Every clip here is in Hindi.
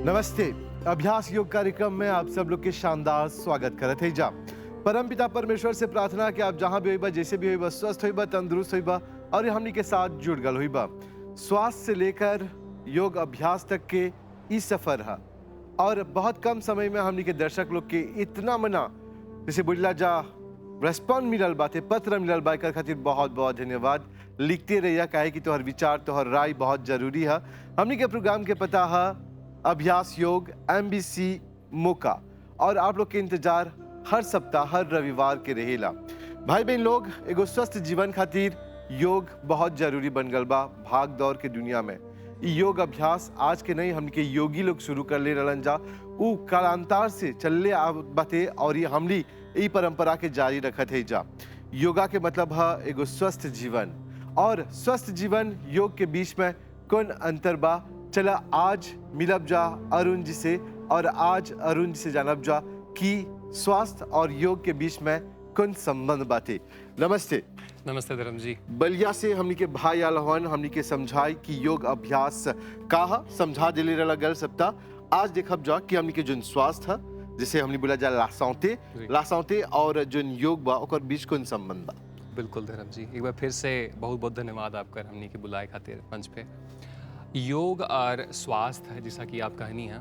नमस्ते। अभ्यास योग कार्यक्रम में आप सब लोग के शानदार स्वागत करत है। जा परम पिता परमेश्वर से प्रार्थना कि आप जहाँ भी होइबा, जैसे भी होइबा, स्वस्थ होइबा, तंदुरुस्त होइबा और ये हमनी के साथ जुड़ गल होइबा। स्वास्थ्य से लेकर योग अभ्यास तक के ई सफर है और बहुत कम समय में हमनी के दर्शक लोग के इतना मना जैसे बोला जा रेस्पॉन्ड मिलल बाते, पत्र मिलल बा, एकर खातिर बहुत बहुत धन्यवाद। लिखते रहिए, काहे कि तोहर विचार, तोहर राय बहुत जरूरी है। हमनी के प्रोग्राम के पता है अभ्यास योग MBC मोका और आप लोग के इंतजार हर सप्ताह हर रविवार के रहेला। भाई बहन लोग, एगो स्वस्थ जीवन खातिर योग बहुत जरूरी बन गल बा भाग दौड़ के दुनिया में। ई योग अभ्यास आज के नहीं, हमनी के योगी लोग शुरू कर ले रहलन जा, उ कालांतर से चलले बाते और ये हमनी ई परंपरा के जारी रखत है जा। योगा के मतलब है एगो स्वस्थ जीवन और स्वस्थ जीवन योग के बीच में कौन अंतर बा। चला आज मिलब जा अरुण जी से और आज अरुण जी से जानब जा कि स्वास्थ्य और योग के बीच में कौन संबंध बाते। नमस्ते। नमस्ते धर्म जी। बलिया से हमनी के भाई आलहन हमनी के समझाई कि योग अभ्यास का समझा दिले रहला गल सप्ताह। आज देखब जा कि हमनी के जो स्वास्थ्य है जिसे हमनी बोला जा लासांते और जो योग बा ओकर बीच कौन संबंध बा। बिल्कुल धर्म जी, एक बार फिर से बहुत बहुत धन्यवाद आपका हमनी के बुलाए खातिर मंच पे। योग और स्वास्थ्य जैसा कि आप कहनी है,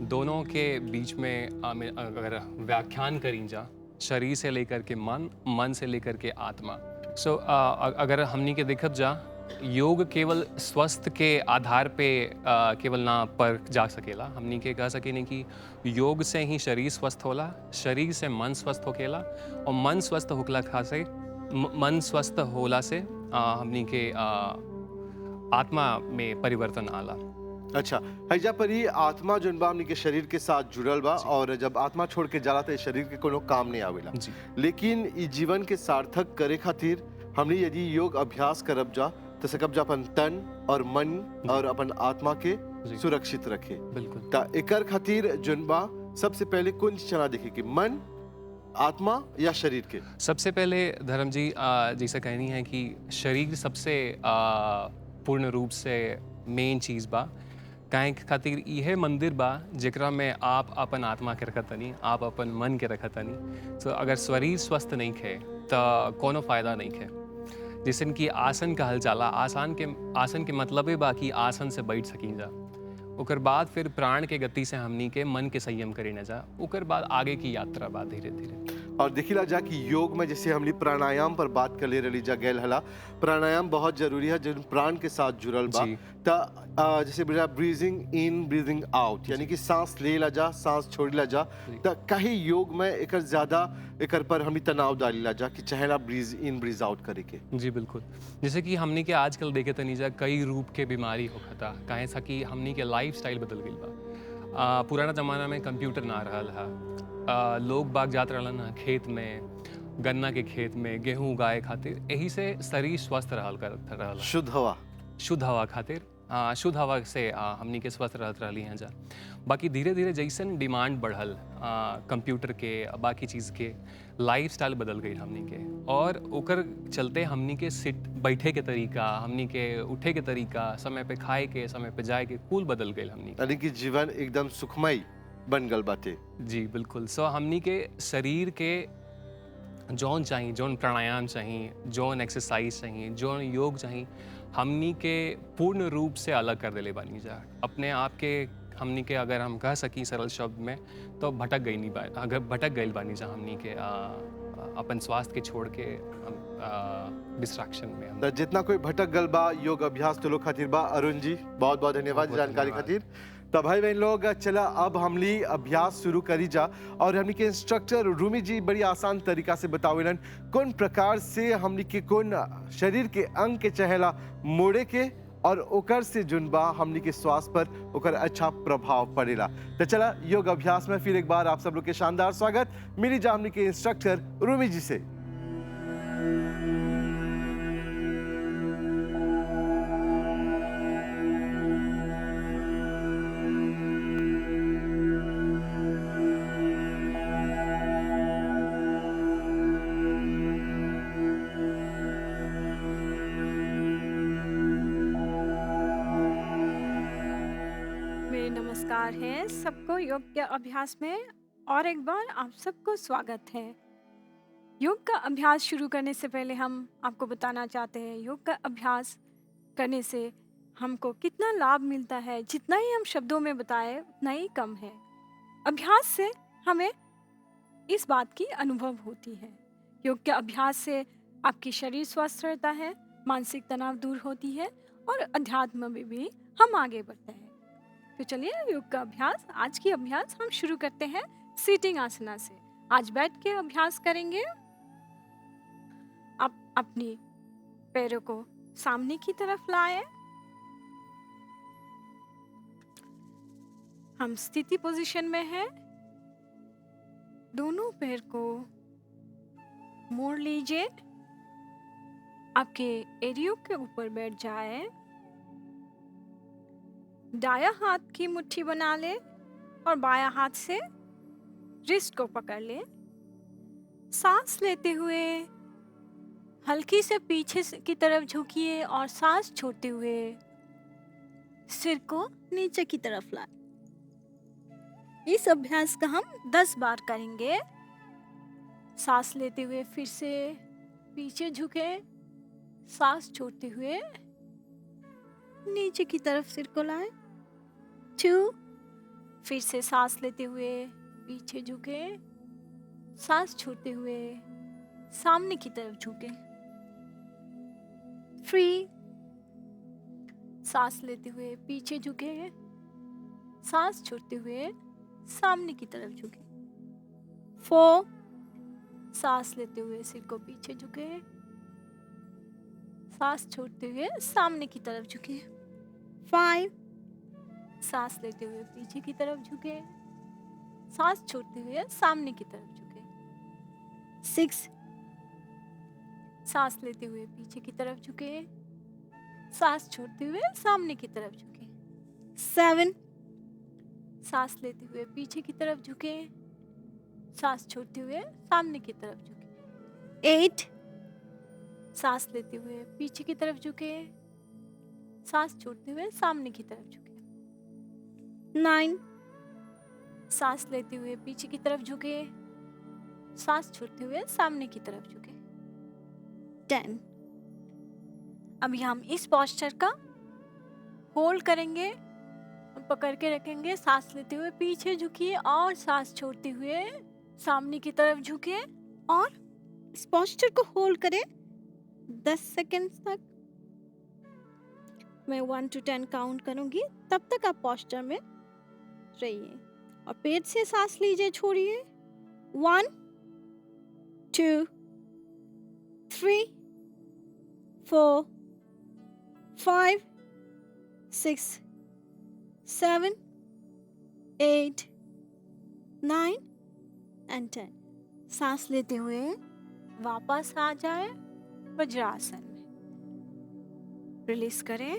दोनों के बीच में अगर व्याख्यान करी जा, शरीर से लेकर के मन से लेकर के आत्मा। अगर हमनी के देखब जा, योग केवल स्वस्थ के आधार पे केवल ना पर जा सकेला। हमनी के कह सकेनी कि योग से ही शरीर स्वस्थ होला, शरीर से मन स्वस्थ होकेला और मन स्वस्थ होला से हमनी के आत्मा में परिवर्तन आला। अच्छा, हैजा पर ही आत्मा जोन बा हमनी के शरीर के साथ जुड़ल बा और जब आत्मा छोड़ के जाला तो शरीर के कोनो काम नहीं आवेला। लेकिन ई जीवन के सार्थक करे खातिर हमनी यदि योग अभ्यास करब जा तो सकब जा अपन तन और मन और अपन आत्मा के सुरक्षित रखे। बिल्कुल। ता एकर खातिर जोन बा सबसे पहले कौन चीज चला देखे कि मन, आत्मा या शरीर के? सबसे पहले धर्म जी जैसा कहनी है कि शरीर सबसे पूर्ण रूप से मेन चीज़ बा। काहे खातिर यह मंदिर बा जेकरा में आप अपन आत्मा के रखतनी, आप अपन मन के रखतनी। तो अगर शरीर स्वस्थ नहीं खे तो कोनो फायदा नहीं खे। जैसे कि आसन कहल जाला, आसन के मतलब बा कि आसन से बैठ सकी जा। उकर बाद फिर प्राण के गति से हमनी के मन के संयम करे न जा। उकर बाद आगे की यात्रा बा धीरे धीरे। और देखिला जा कि योग में जैसे हमने प्राणायाम पर बात कर ले रही जा गैल हला, प्राणायाम बहुत जरूरी है जो प्राण के साथ जुड़ल बा। जैसे ब्रीजिंग इन ब्रीजिंग आउट, यानी कि सांस ले ला जा, सांस छोड़ ला जा। तो कहीं योग में एक ज्यादा एक पर हमने तनाव डाली ला जा कि चाहे ब्रीज इन ब्रीज आउट करे के। जी बिल्कुल। जैसे कि हमनी के आजकल देखे तनी जा कई रूप के बीमारी होखता, काहे सा कि हमनी के लाइफस्टाइल बदल गई बा। पुराना जमाना में कंप्यूटर ना रहल है, लोग बाग जात रहलन है खेत में, गन्ना के खेत में गेहूं उगाए खातिर, यही से शरीर स्वस्थ रहल। शुद्ध हवा खातिर, शुद्ध हवा से हमनी के स्वस्थ रहली हैं जा। बाकी धीरे धीरे जैसन डिमांड बढ़ल कंप्यूटर के, बाकी चीज़ के, लाइफस्टाइल बदल गई हमनी के और ओकर चलते हमनी के बैठे के तरीका, हमनी के उठे के तरीका, समय पे खाए के, समय पे जाए के कुल बदल गई हमनी के। यानी कि जीवन एकदम सुखमय बन गल बाटे। जी बिल्कुल। हमनी के शरीर के जौन चाहिए, जौन प्राणायाम चाहिए, जौन एक्सरसाइज चाहिए, जौन योग चाहिए, हमनी के पूर्ण रूप से अलग कर देले बानी जा। अपने आप के हमनी के अगर हम कह सकी सरल शब्द में तो भटक गई बानी जा हमनी के अपन स्वास्थ्य के छोड़ के डिस्ट्रैक्शन में। तो जितना कोई भटक गल बा योग अभ्यास तो लोग खातिर बा। अरुण जी बहुत बहुत धन्यवाद जानकारी खातिर। तो भाई बहन लोग, चला अब हमली अभ्यास शुरू करी जा और हमनी के इंस्ट्रक्टर रूमी जी बड़ी आसान तरीका से बतावेलन कौन प्रकार से हमनी के कौन शरीर के अंग के चहेला मोड़े के और ओकर से जुन बा हमनी के स्वास्थ्य पर ओकर अच्छा प्रभाव पड़ेला। तो चला योग अभ्यास में फिर एक बार आप सब लोग के शानदार स्वागत मिली जा हमनी के इंस्ट्रक्टर रूमी जी से। नमस्कार है सबको योग के अभ्यास में और एक बार आप सबको स्वागत है। योग का अभ्यास शुरू करने से पहले हम आपको बताना चाहते हैं योग का अभ्यास करने से हमको कितना लाभ मिलता है। जितना ही हम शब्दों में बताए उतना ही कम है। अभ्यास से हमें इस बात की अनुभव होती है। योग के अभ्यास से आपकी शरीर स्वस्थ रहता है, मानसिक तनाव दूर होती है और अध्यात्म में भी हम आगे बढ़ते हैं। तो चलिए योग का अभ्यास, आज की अभ्यास हम शुरू करते हैं सीटिंग आसना से। आज बैठ के अभ्यास करेंगे। आप अपनी पैरों को सामने की तरफ लाएं। हम स्थिति पोजीशन में हैं। दोनों पैर को मोड़ लीजिए, आपके एरियो के ऊपर बैठ जाए। दायां हाथ की मुट्ठी बना ले और बायां हाथ से रिस्ट को पकड़ ले। सांस लेते हुए हल्की से पीछे की तरफ झुकिए और सांस छोड़ते हुए सिर को नीचे की तरफ लाए। इस अभ्यास का हम 10 बार करेंगे। सांस लेते हुए फिर से पीछे झुके, सांस छोड़ते हुए नीचे की तरफ सिर को लाए। 2, फिर से सांस लेते हुए पीछे झुके, सांस छोड़ते हुए सामने की तरफ झुके। 3, सांस लेते हुए पीछे झुके, सांस छोड़ते हुए सामने की तरफ झुके। 4, सांस लेते हुए सिर को पीछे झुके, सांस छोड़ते हुए सामने की तरफ झुके। 5, सांस लेते हुए पीछे की तरफ झुके, सांस छोड़ते हुए सामने की तरफ झुके। 6, सांस लेते हुए पीछे की तरफ झुके, सांस छोड़ते हुए सामने की तरफ झुके। 7, सांस लेते हुए पीछे की तरफ झुके, सांस छोड़ते हुए सामने की तरफ झुके। 8, सांस लेते हुए पीछे की तरफ झुके, सांस छोड़ते हुए सामने की तरफ झुके। 9, सांस लेते हुए पीछे की तरफ झुके, सांस छोड़ते हुए सामने की तरफ झुके। 10, अभी हम इस पोस्चर का होल्ड करेंगे और पकड़ के रखेंगे। सांस लेते हुए पीछे झुकिए और सांस छोड़ते हुए सामने की तरफ झुके और इस पोस्चर को होल्ड करें 10 सेकंड्स तक। मैं 1 to 10 काउंट करूंगी, तब तक आप पोस्चर में रहिए और पेट से सांस लीजिए, छोड़िए। 1, 2, 3, 4, 5, 6, 7, 8, 9 and 10। सांस लेते हुए वापस आ जाए वज्रासन में। रिलीज करें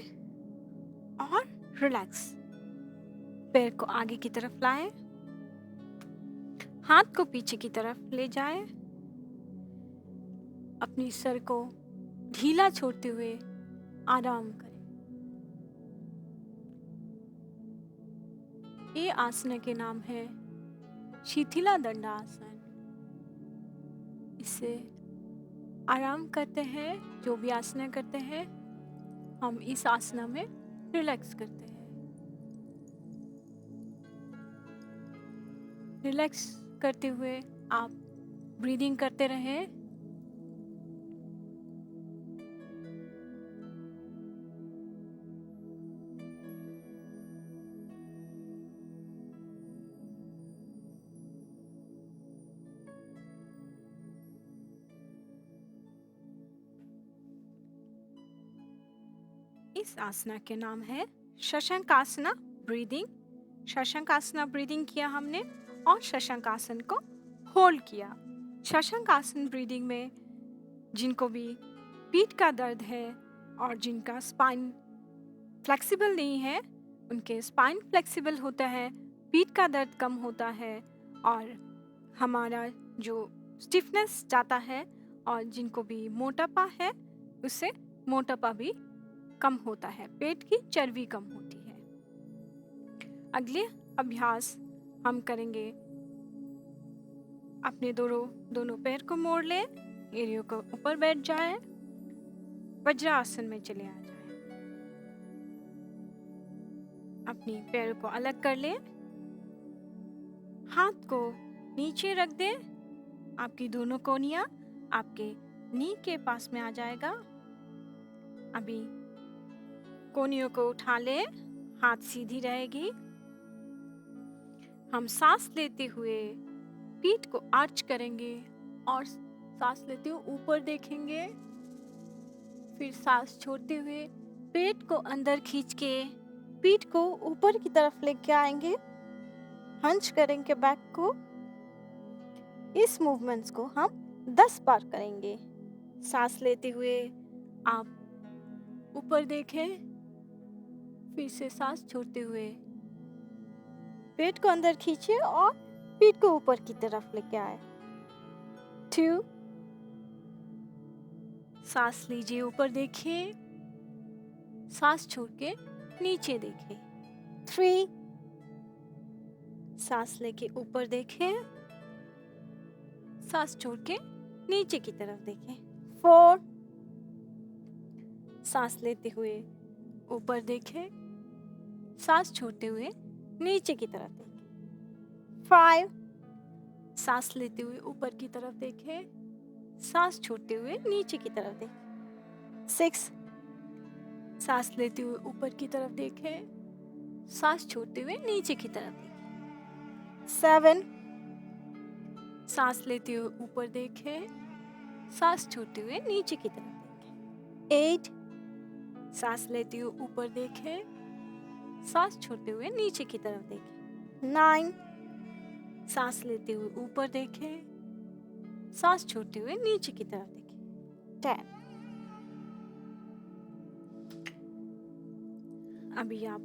और रिलैक्स। पैर को आगे की तरफ लाएं, हाथ को पीछे की तरफ ले जाएं, अपनी सर को ढीला छोड़ते हुए आराम करें। ये आसन के नाम है शिथिला दंडासन। इससे आराम करते हैं, जो भी आसना करते हैं हम इस आसना में रिलैक्स करते हैं। रिलैक्स करते हुए आप ब्रीदिंग करते रहें। इस आसना के नाम है शशांकासना ब्रीदिंग। शशांकासना ब्रीदिंग किया हमने और शशांकासन को होल्ड किया। शशांकासन ब्रीदिंग में जिनको भी पीठ का दर्द है और जिनका स्पाइन फ्लेक्सिबल नहीं है, उनके स्पाइन फ्लेक्सिबल होता है, पीठ का दर्द कम होता है और हमारा जो स्टिफनेस जाता है, और जिनको भी मोटापा है उससे मोटापा भी कम होता है, पेट की चर्बी कम होती है। अगले अभ्यास हम करेंगे, अपने दोनों पैर को मोड़ ले, एरियो को ऊपर बैठ जाए, वज्रासन में चले आ जाए। अपनी पैरों को अलग कर ले, हाथ को नीचे रख दे, आपकी दोनों कोहनियां आपके नी के पास में आ जाएगा। अभी कोहनियों को उठा ले, हाथ सीधी रहेगी। हम सांस लेते हुए पीठ को आर्च करेंगे और सांस लेते हुए ऊपर देखेंगे। फिर सांस छोड़ते हुए पेट को अंदर खींच के पीठ को ऊपर की तरफ लेके आएंगे, हंच करेंगे बैक को। इस मूवमेंट्स को हम 10 बार करेंगे। सांस लेते हुए आप ऊपर देखें, फिर से सांस छोड़ते हुए पेट को अंदर खींचे और पीठ को ऊपर की तरफ लेके आए। 2, सांस लीजिए, ऊपर देखिए, सांस छोड़ के नीचे देखिए। 3, सांस लेके ऊपर देखें, सांस छोड़ के नीचे की तरफ देखें। 4, सांस लेते हुए ऊपर देखें, सांस छोड़ते हुए नीचे की तरफ देखें। 5, सांस लेते हुए ऊपर की तरफ देखें, सांस छोड़ते हुए नीचे की तरफ देखें। 6, सांस लेते हुए ऊपर की तरफ देखें, सांस छोड़ते हुए नीचे की तरफ देखें। 7, सांस लेते हुए ऊपर देखें, सांस छोड़ते हुए नीचे की तरफ देखें। 8, सांस लेते हुए ऊपर देखें, सांस छोड़ते हुए नीचे की तरफ देखें। 9, सांस लेते हुए ऊपर देखें, सांस छोड़ते हुए नीचे की तरफ देखें। 10, अभी आप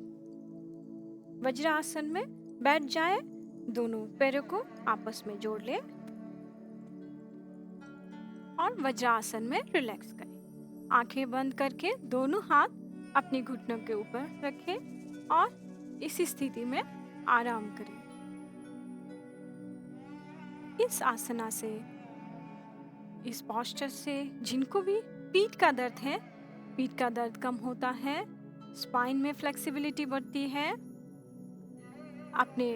वज्रासन में बैठ जाए, दोनों पैरों को आपस में जोड़ ले और वज्रासन में रिलैक्स करें। आंखें बंद करके दोनों हाथ अपने घुटनों के ऊपर रखें और इस स्थिति में आराम करें। इस आसना से, इस पोस्चर से जिनको भी पीठ का दर्द है, पीठ का दर्द कम होता है, स्पाइन में फ्लेक्सिबिलिटी बढ़ती है। अपने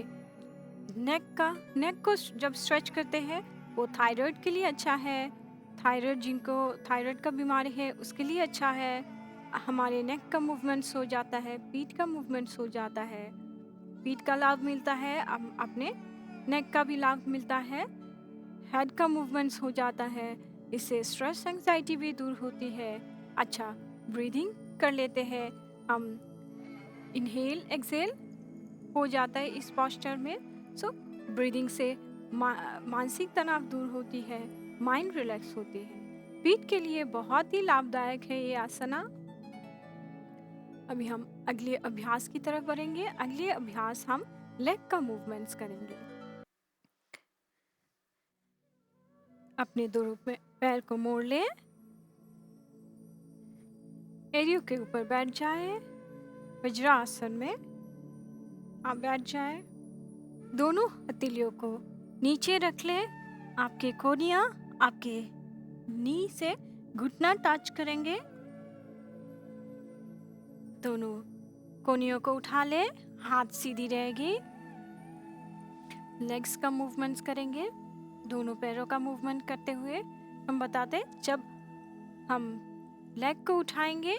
नेक को जब स्ट्रेच करते हैं वो थायराइड के लिए अच्छा है। जिनको थायराइड का बीमारी है उसके लिए अच्छा है। हमारे नेक का मूवमेंट्स हो जाता है, पीठ का मूवमेंट्स हो जाता है, पीठ का लाभ मिलता है, अपने नेक का भी लाभ मिलता है, हेड का मूवमेंट्स हो जाता है। इससे स्ट्रेस एंजाइटी भी दूर होती है। अच्छा, ब्रीदिंग कर लेते हैं हम, इनहेल एक्सेल हो जाता है इस पोस्चर में। सो ब्रीदिंग से मानसिक तनाव दूर होती है, माइंड रिलैक्स होती है। पीठ के लिए बहुत ही लाभदायक है ये आसना। अभी हम अगले अभ्यास की तरफ बढ़ेंगे। अगले अभ्यास हम लेग का मूवमेंट्स करेंगे। अपने दोनों पैर को मोड़ लें, एरियो के ऊपर बैठ जाए, वज्रासन में आप बैठ जाए। दोनों हथेलियों को नीचे रख ले, आपके कोहनियां आपके नी से घुटना टच करेंगे। दोनों कोहनियों को उठा ले, हाथ सीधी रहेगी। लेग्स का मूवमेंट्स करेंगे, दोनों पैरों का मूवमेंट करते हुए। हम बताते, जब हम लेग को उठाएंगे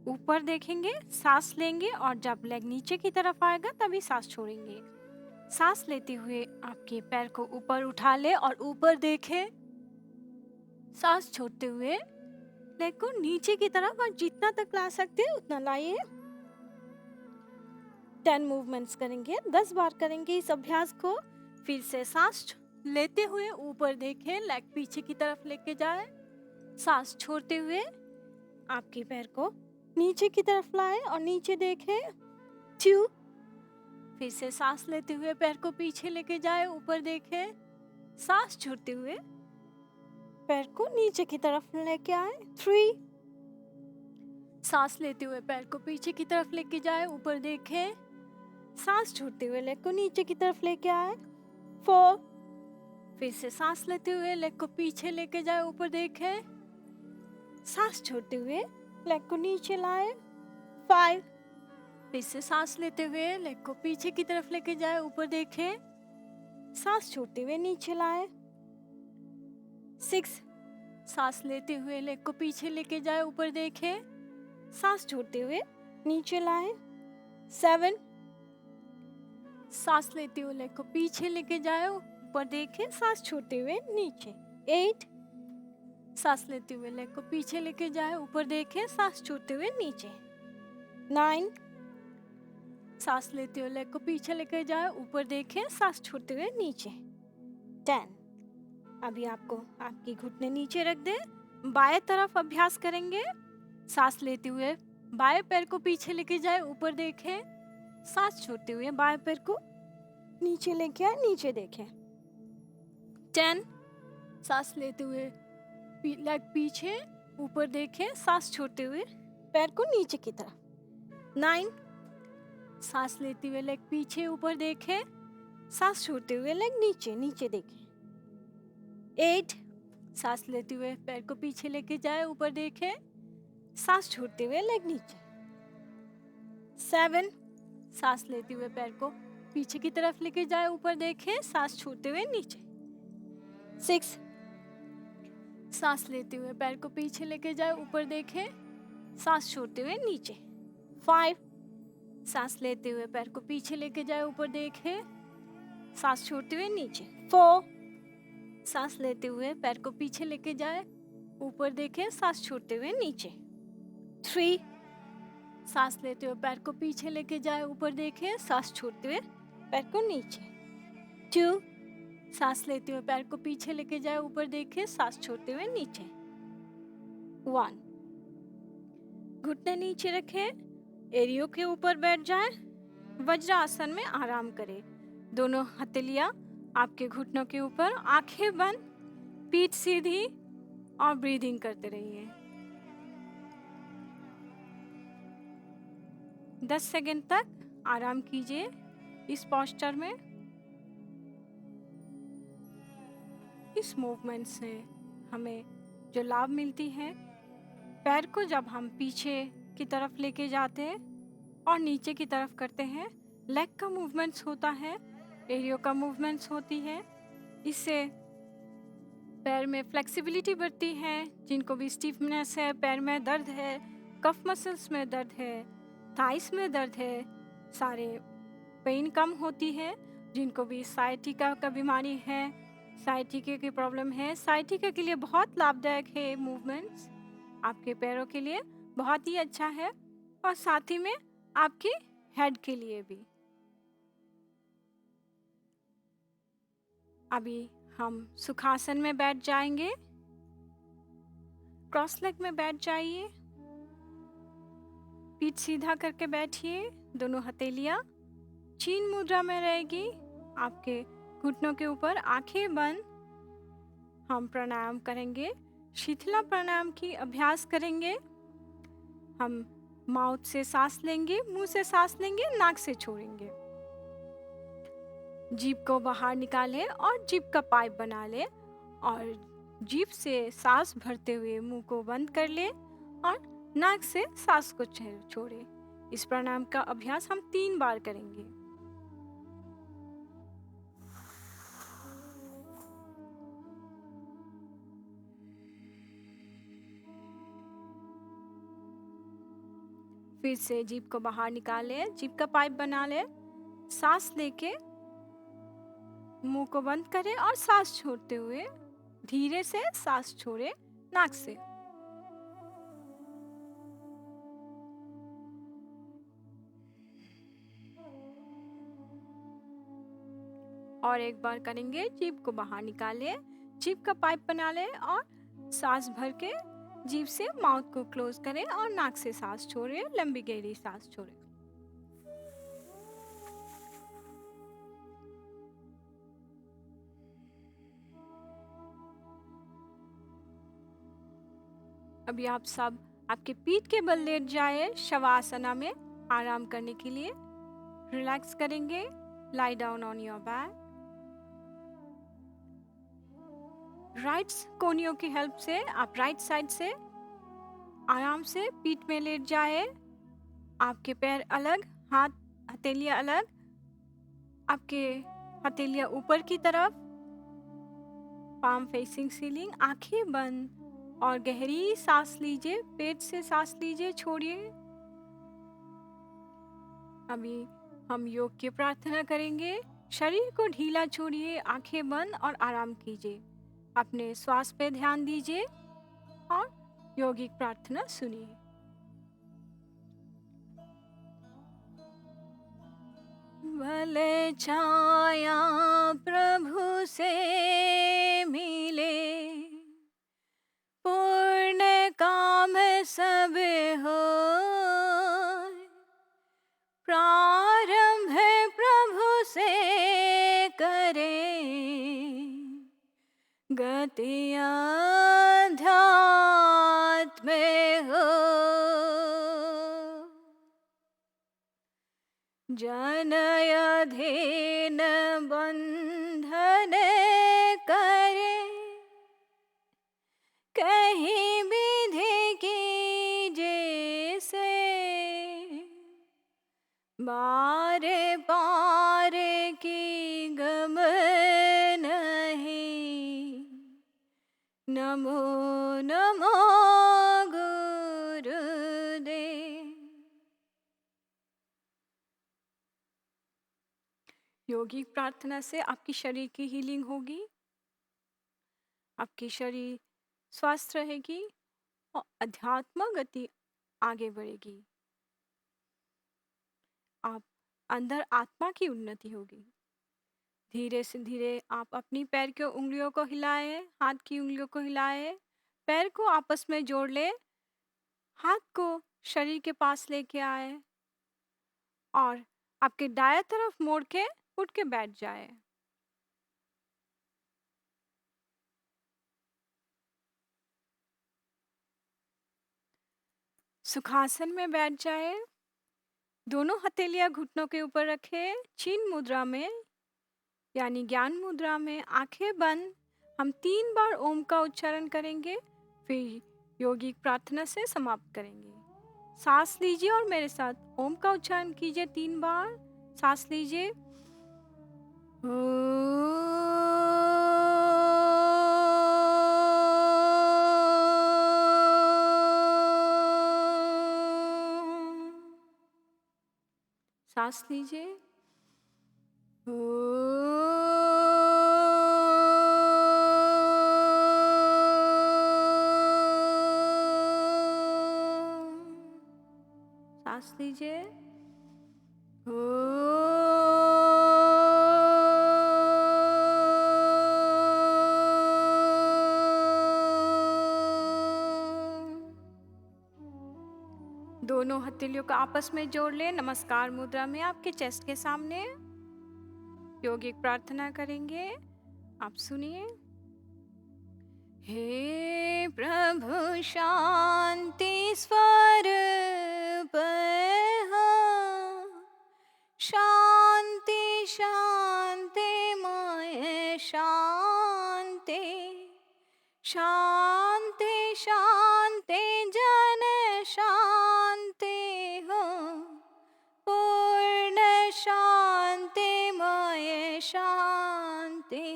ऊपर देखेंगे, सांस लेंगे और जब लेग नीचे की तरफ आएगा तभी सांस छोड़ेंगे। सांस लेते हुए आपके पैर को ऊपर उठा ले और ऊपर देखें। सांस छोड़ते हुए लेग को नीचे की तरफ और जितना तक ला सकते हैं उतना लाइए। 10 मूवमेंट्स करेंगे, 10 बार करेंगे इस अभ्यास को। फिर से सांस लेते हुए ऊपर देखें, लेग पीछे की तरफ लेके जाए। सांस छोड़ते हुए आपके पैर को नीचे की तरफ लाए और नीचे देखें। 2, फिर से सांस लेते हुए पैर को पीछे लेके जाए, ऊपर देखें। सांस छोड़ते हुए पैर को नीचे की तरफ लेके आए। 3, सांस लेते हुए पैर को पीछे की तरफ लेके जाए, ऊपर देखें। सांस छोड़ते हुए लेग को नीचे की तरफ लेके आए। 4, फिर से सांस लेते हुए लेग को पीछे लेके जाए, ऊपर देखे, सांस छोड़ते हुए लेग को नीचे लाए। 5, फिर से सांस लेते हुए लेग को पीछे की तरफ लेके जाए, ऊपर देखे, सांस छोड़ते हुए नीचे लाए। 6, सांस लेते हुए लेग को पीछे लेके जाए, ऊपर देखे, सांस छोड़ते हुए नीचे लाए। 7, सांस लेते हुए लेग को पीछे लेके जाए, ऊपर देखे, सांस छोड़ते हुए नीचे। 8, सांस लेते हुए लेग को पीछे लेके जाए, ऊपर देखे, सांस छोड़ते हुए नीचे। 9, सांस लेते हुए लेग को पीछे लेके जाए, ऊपर देखे, सांस छोड़ते हुए नीचे। 10, अभी आपको आपकी घुटने नीचे रख दे, बाएं तरफ अभ्यास करेंगे। सांस लेते हुए बाएं पैर को पीछे लेके जाए, ऊपर देखे, सांस छोड़ते हुए बाएं पैर को नीचे लेके आए, नीचे देखे। 10, सांस लेते हुए लेग पीछे, ऊपर देखे, सांस छोड़ते हुए पैर को नीचे की तरफ। 9, सांस लेते हुए लेग पीछे, ऊपर देखे, सांस छोड़ते हुए लेग नीचे, नीचे देखे। 8, सांस लेते हुए पैर को पीछे लेके जाए, ऊपर देखे, सांस छोड़ते हुए लेग नीचे। 7, सांस लेते हुए पैर को पीछे की तरफ लेके जाए, ऊपर देखे, सांस छोड़ते हुए नीचे। 6, सांस लेते हुए पैर को पीछे लेके जाए, ऊपर देखे, सांस छोड़ते हुए नीचे। 5, सांस लेते हुए पैर को पीछे लेके जाए, ऊपर देखे, सांस छोड़ते हुए नीचे। 4, सांस लेते हुए पैर को पीछे लेके जाए, ऊपर देखे, सांस छोड़ते हुए नीचे। 3, सांस लेते हुए पैर को पीछे लेके जाए, ऊपर देखे, सांस छोड़ते हुए पैर को नीचे। 2, सांस लेते हुए पैर को पीछे लेके जाए, ऊपर देखे, सांस छोड़ते हुए नीचे। 1, घुटने नीचे रखे, एरियो के ऊपर बैठ जाए, वज्रासन में आराम करें। दोनों हथेलियां आपके घुटनों के ऊपर, आंखें बंद, पीठ सीधी और ब्रीदिंग करते रहिए। 10 सेकंड तक आराम कीजिए इस पोस्चर में। इस मूवमेंट से हमें जो लाभ मिलती है, पैर को जब हम पीछे की तरफ लेके जाते हैं और नीचे की तरफ करते हैं, लेग का मूवमेंट्स होता है, एरियो का मूवमेंट्स होती है। इससे पैर में फ्लेक्सिबिलिटी बढ़ती है। जिनको भी स्टिफनेस है, पैर में दर्द है, कफ मसल्स में दर्द है, थाइस में दर्द है, सारे पेन कम होती है। जिनको भी साइटिका का बीमारी है, साइटिका की प्रॉब्लम है, साइटिका के लिए बहुत लाभदायक है मूवमेंट्स, आपके पैरों के लिए बहुत ही अच्छा है और साथ ही में आपके हेड के लिए भी। अभी हम सुखासन में बैठ जाएंगे। क्रॉस लेग में बैठ जाइए, पीठ सीधा करके बैठिए, दोनों हथेलियां चीन मुद्रा में रहेगी, आपके घुटनों के ऊपर, आंखें बंद। हम प्राणायाम करेंगे, शीतला प्राणायाम की अभ्यास करेंगे। हम माउथ से सांस लेंगे, मुंह से सांस लेंगे, नाक से छोड़ेंगे। जीभ को बाहर निकाले और जीभ का पाइप बना ले और जीभ से सांस भरते हुए मुंह को बंद कर ले और नाक से सांस को छोड़े। इस प्राणायाम का अभ्यास हम 3 बार करेंगे। फिर से जीभ को बाहर निकाले, जीभ का पाइप बना ले, सांस लेके मुंह को बंद करें और सांस छोड़ते हुए धीरे से सांस छोड़े नाक से। और एक बार करेंगे, जीभ को बाहर निकाले, जीभ का पाइप बना ले और सांस भर के जीभ से माउथ को क्लोज करें और नाक से सांस छोड़े, लंबी गहरी सांस छोड़े। अभी आप सब आपके पीठ के बल लेट जाए शवासना में आराम करने के लिए। रिलैक्स करेंगे। Lie down on your back. Right कोहनियों की हेल्प से आप राइट साइड से आराम से पीठ में लेट जाए। आपके पैर अलग, हाथ हथेलियां अलग, आपके हथेलियां ऊपर की तरफ, पाम फेसिंग सीलिंग। आंखें बंद और गहरी सांस लीजिए। पेट से सांस लीजिए, छोड़िए। अभी हम योग की प्रार्थना करेंगे। शरीर को ढीला छोड़िए, आंखें बंद और आराम कीजिए। अपने श्वास पे ध्यान दीजिए और योगिक प्रार्थना सुनिए। भले छाया प्रभु से मिले, पूर्ण काम सब हो। प्रारंभ प्रभु से करे, गति अध्यात्म हो। जनय अधीन बंधन करे, कहीं विधि की जैसे। बारे पार की गम नहीं, नमो नमो गुरुदेव। योगिक प्रार्थना से आपकी शरीर की हीलिंग होगी, आपकी शरीर स्वस्थ रहेगी और अध्यात्म गति आगे बढ़ेगी। आप अंदर आत्मा की उन्नति होगी। धीरे से धीरे आप अपनी पैर की उंगलियों को हिलाएं, हाथ की उंगलियों को हिलाएं, पैर को आपस में जोड़ ले, हाथ को शरीर के पास लेके आए और आपके दाएं तरफ मोड़ के उठ के बैठ जाए। सुखासन में बैठ जाए। दोनों हथेलियां घुटनों के ऊपर रखे, चीन मुद्रा में यानी ज्ञान मुद्रा में, आंखें बंद। हम 3 बार ओम का उच्चारण करेंगे, फिर योगिक प्रार्थना से समाप्त करेंगे। सांस लीजिए और मेरे साथ ओम का उच्चारण कीजिए 3 बार। सांस लीजिए। सांस लीजिए। सांस लीजिए। दोनों हथेलियों को आपस में जोड़ ले। नमस्कार मुद्रा में आपके चेस्ट के सामने योगिक प्रार्थना करेंगे। आप सुनिए। हे प्रभु शांति स्वरूप हो, शांति शांति मय शांति, शांति शांति जन शांति हो, पूर्ण शांति मय शांति।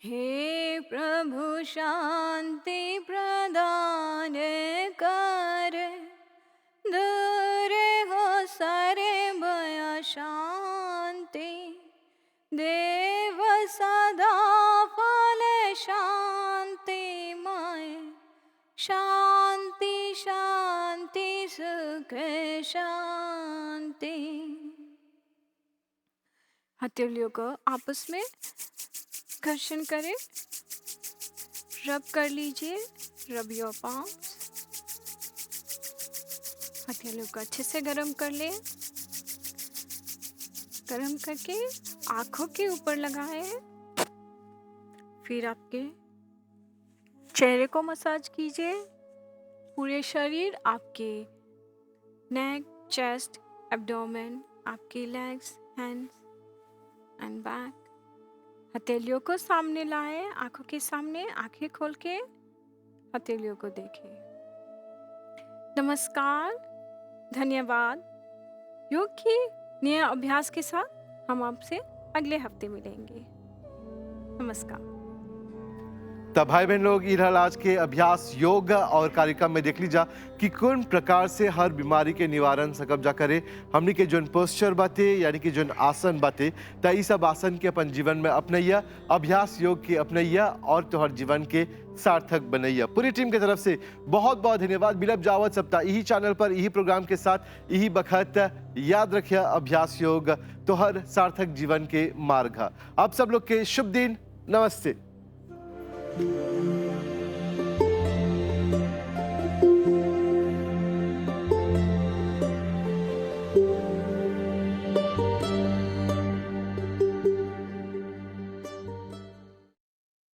हे प्रभु शांति प्रदान कर, दूर हो सारे भय शांति, देव सदा फल शांतिमय, शांति शांति सुख शांति। हथेलियों को आपस में घर्षण करें, रब कर लीजिए। Rub your palms. हथेलियों को अच्छे से गर्म कर ले। गर्म करके आंखों के ऊपर लगाए। फिर आपके चेहरे को मसाज कीजिए। पूरे शरीर, आपके नेक, चेस्ट, एब्डोमेन, आपकी लेग्स, हैंड्स एंड बैक। हथेलियों को सामने लाए, आंखों के सामने, आंखें खोल के हथेलियों को देखें। नमस्कार, धन्यवाद। योग की नए अभ्यास के साथ हम आपसे अगले हफ्ते मिलेंगे। नमस्कार। तब भाई बहन लोग ई रहल आज के अभ्यास योग और कार्यक्रम में देख लीजा कि कौन प्रकार से हर बीमारी के निवारण सकब जा करे। हमनी के जोन पोस्चर बाते यानी कि जोन आसन बाते त ई सब आसन के अपन जीवन में अपनैया, अभ्यास योग के अपनैया और तोहर जीवन के सार्थक बनैया। पूरी टीम की तरफ से बहुत बहुत धन्यवाद। मिलब जावत सप्ताह यही चैनल पर यही प्रोग्राम के साथ यही बखत। याद रखिए अभ्यास योग तोहर सार्थक जीवन के मार्ग। आप सब लोग के शुभ दिन। नमस्ते।